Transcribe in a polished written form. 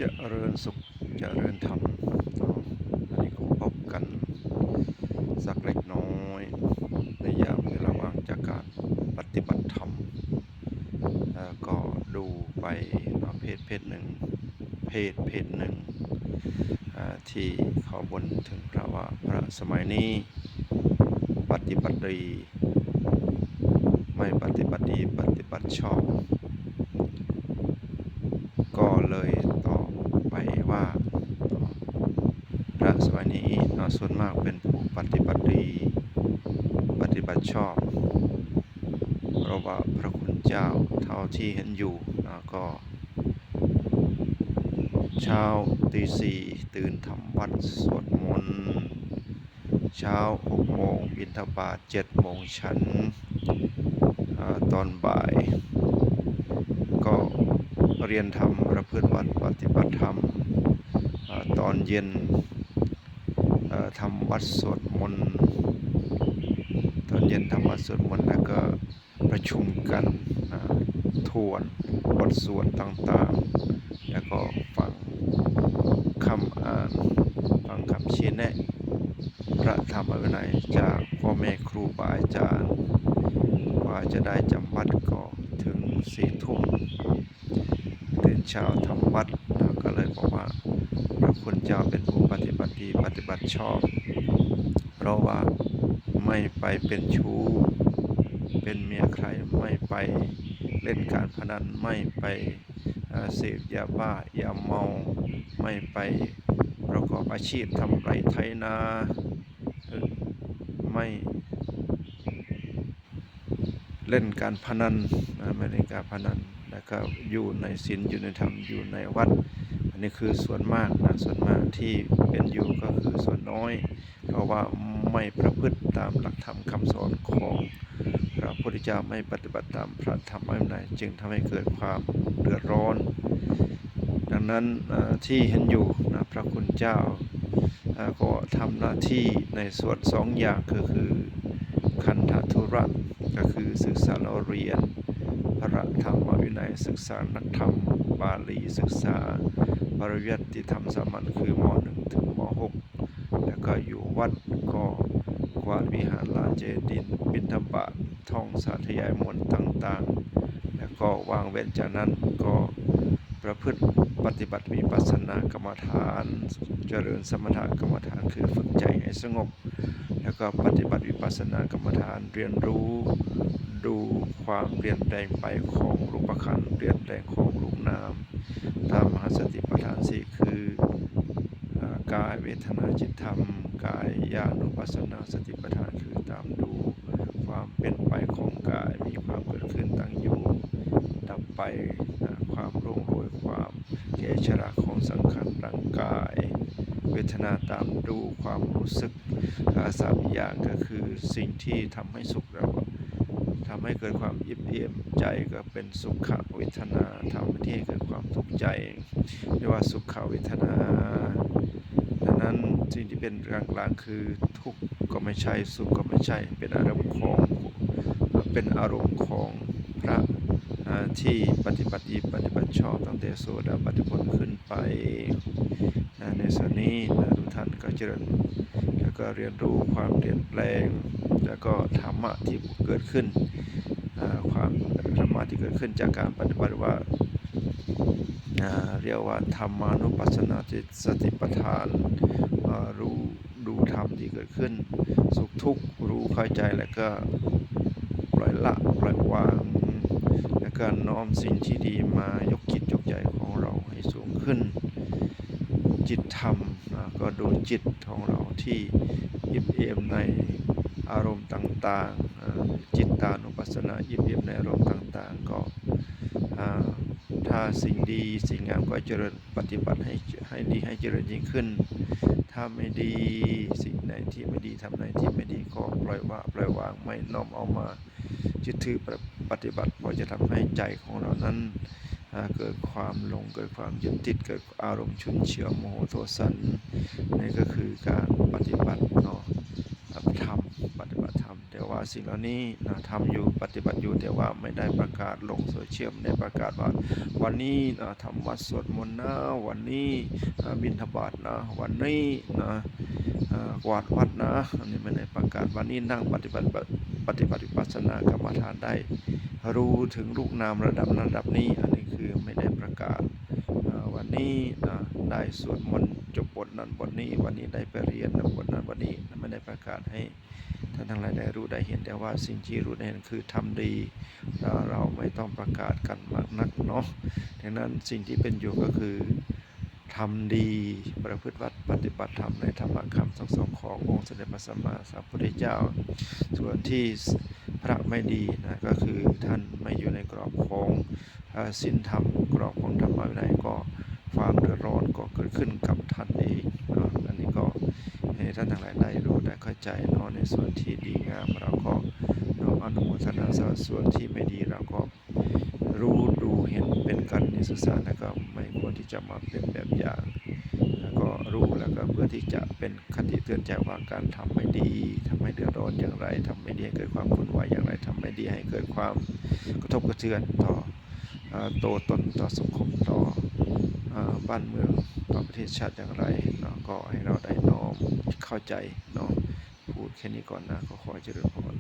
เจริญสุขเจริญธรรมอันนี้ก็พบกันสักเล็กน้อยในยามเวลาว่างจากการปฏิบัติธรรมก็ดูไปเพจหนึ่งเพจหนึ่งที่เขาบ่นถึงพระว่าพระสมัยนี้ปฏิบัติดีไม่ปฏิบัติดีปฏิบัติชอบก็เลยตอบไปว่าพระสมัยนี้ส่วนมากเป็นผู้ปฏิบัติดีปฏิบัติชอบเพราะว่าพระคุณเจ้าเท่าที่เห็นอยู่ก็เช้าตีสี่ตื่นทำวัดสวดมนต์เช้า6 โมงบิณฑบาต7 โมงฉันตอนบ่ายก็เรียนธรรมประพฤติวัดปฏิบัติธรรมตอนเย็นทำวัดสวดมนต์ตอนเย็นทำวัดสวดมนต์แล้วก็ประชุมกันทวนบทสวดต่างๆแล้วก็ฟังคำอ่านฟังคำชี้แนะพระธรรมวินัยจากพ่อแม่ครูบาอาจารย์ว่าจะได้จำวัดก็ถึง4 ทุ่มตื่นเช้าทำวัดก็เลยบอกว่าพระคุณเจ้าเป็นผู้ปฏิบัติดีปฏิบัติชอบเพราะว่าไม่ไปเป็นชู้เป็นเมียใครไม่ไปเล่นการพนันไม่ไปเสพยาบ้ายาเมาไม่ไปประกอบอาชีพทำไร่ไถนาไม่เล่นการพนันไม่เล่นการพนันแล้วก็อยู่ในศีลอยู่ในธรรมอยู่ในวัดอันนี้คือส่วนมากส่วนมากที่เป็นอยู่ก็คือส่วนน้อยเพราะว่าไม่ประพฤติตามหลักธรรมคำสอนของพระพุทธเจ้าไม่ปฏิบัติตามพระธรรมวินัยจึงทำให้เกิดความเดือดร้อนดังนั้นที่เห็นอยู่พระคุณเจ้าก็ทำหน้าที่ในส่วน2 อย่างก็คือคันธทุระก็คือศึกษาเราเรียนพระธรรมวินัยศึกษานักธรรมบาลีศึกษาปริยัติธรรมสามัญคือม.1 ถึงม.6 แล้วก็อยู่วัดก็กวาดวิหารลานเจดีย์บิณฑบาตท่องสาธยายมนต์ต่างๆแล้วก็วางเว้นจากนั้นก็ประพฤติปฏิบัติวิปัสสนากรรมฐานเจริญสมถกรรมฐานคือฝึกใจให้สงบแล้วก็ปฏิบัติวิปัสสนากรรมฐานเรียนรู้ดูความเปลี่ยนแปลงไปของรูปขันธ์เปลี่ยนแปลงของรูปนามตามมหาสติปัฏฐาน4คือกายเวทนาจิตธรรมกายญาณุปัสสนาสติปัฏฐานคือตามดูความเป็นไปของกายมีความเกิดขึ้นตั้งอยู่ดับไปความร่วงโรยความแก่ชราของสังขารร่างกายเวทนาตามดูความรู้สึก3 อย่างก็คือสิ่งที่ทำให้สุขแล้วทำให้เกิดความอิ่มเอี่ยมใจก็เป็นสุขเวทนาทำให้เกิดความทุกข์ใจเรียกว่าสุขเวทนาดังนั้นสิ่งที่เป็นกลางๆคือทุกข์ก็ไม่ใช่สุขก็ไม่ใช่เป็นอารมณ์ของพระที่ปฏิบัติดีปฏิบัติชอบตั้งแต่โสดาปัตติผลขึ้นไปในส่วนนี้ทุกท่านก็เจริญแล้วก็เรียนรู้ความเปลี่ยนแปลงแล้วก็ธรรมะที่เกิดขึ้นความธรรมะที่เกิดขึ้นจากการปฏิบัติว่าเรียกว่าธรรมานุปัสสนาสติปัฏฐานรู้ดูธรรมที่เกิดขึ้นสุขทุกข์รู้เข้าใจแล้วก็ปล่อยละปล่อยวางแล้วก็น้อมสิ่งที่ดีมายกจิตยกใจของเราให้สูงขึ้นจิตธรรมก็ดูจิตของเราที่อิ่มเอี่ยมในอารมณ์ต่างๆจิตตานุปัสสนาอิ่มเอี่ยมในอารมณ์ต่างๆก็ถ้าสิ่งดีสิ่งงามก็เจริญปฏิบัติให้ดีให้เจริญยิ่งขึ้นถ้าไม่ดีสิ่งไหนที่ไม่ดีทำไหนที่ไม่ดีก็ปล่อยวางไม่น้อมเอามายึดถือปฏิบัติเพราะจะทำให้ใจของเรานั้นเกิดความหลงเกิดความยึดติดเกิดอารมณ์ฉุนเฉียวโมโหโทสันนี่ก็คือการปฏิบัติ ทำปฏิบัติธรรมแต่ว่าสิ่งเหล่านี้นะทำอยู่ปฏิบัติอยู่แต่ว่าไม่ได้ประกาศลงโซเชียลไม่ได้ประกาศว่าวันนี้ทำวัดสวดมนต์นะวันนี้บิณฑบาตนะวันนี้นะกวาดวัดนะอันนี้ไม่ได้ประกาศวันนี้นั่งปฏิบัติวิปัสสนากรรมฐานได้รู้ถึงรูปนามระดับนี้อันนี้คือไม่ได้ประกาศวันนี้ได้สวดมนต์จบบทนั้นบทนี้วันนี้ได้ไปเรียนบทนั้นบทนี้ไม่ได้ประกาศให้ท่านทั้งหลายได้รู้ได้เห็นแต่ว่าสิ่งที่รู้ได้เห็นคือทำดีเราไม่ต้องประกาศกันมากนักเนาะดังนั้นสิ่งที่เป็นอยู่ก็คือทำดีประพฤติวัดปฏิบัติธรรมในธรรมคำสั่งสอนขององค์สมเด็จพระสัมมาสัมพุทธเจ้าส่วนที่พระไม่ดีนะก็คือท่านไม่อยู่ในกรอบของศีลธรรมกรอบของธรรมวินัยก็ความเดือดร้อนก็เกิดขึ้นกับท่านเองเนาะอันนี้ก็ให้ท่านทั้งหลายได้รู้ได้เข้าใจเนาะในส่วนที่ดีงามเราก็น้อมอนุโมทนาสาธุส่วนที่ไม่ดีเราก็รู้ดูเห็นเป็นกันในศึกษาแล้วก็ไม่ควรที่จะมาเป็นแบบอย่างแล้วก็รู้แล้วก็เพื่อที่จะเป็นคติเตือนใจว่าการทำไม่ดีทำให้เดือดร้อนอย่างไรทำไม่ดีให้เกิดความวุ่นวายอย่างไรทำไม่ดีให้เกิดความกระทบกระเทือนต่อตัวตนต่อสังคมต่อบ้านเมืองต่อประเทศชาติอย่างไรเนาะก็ให้เราได้น้อมเข้าใจเนาะพูดแค่นี้ก่อนนะก็ขอเจริญพร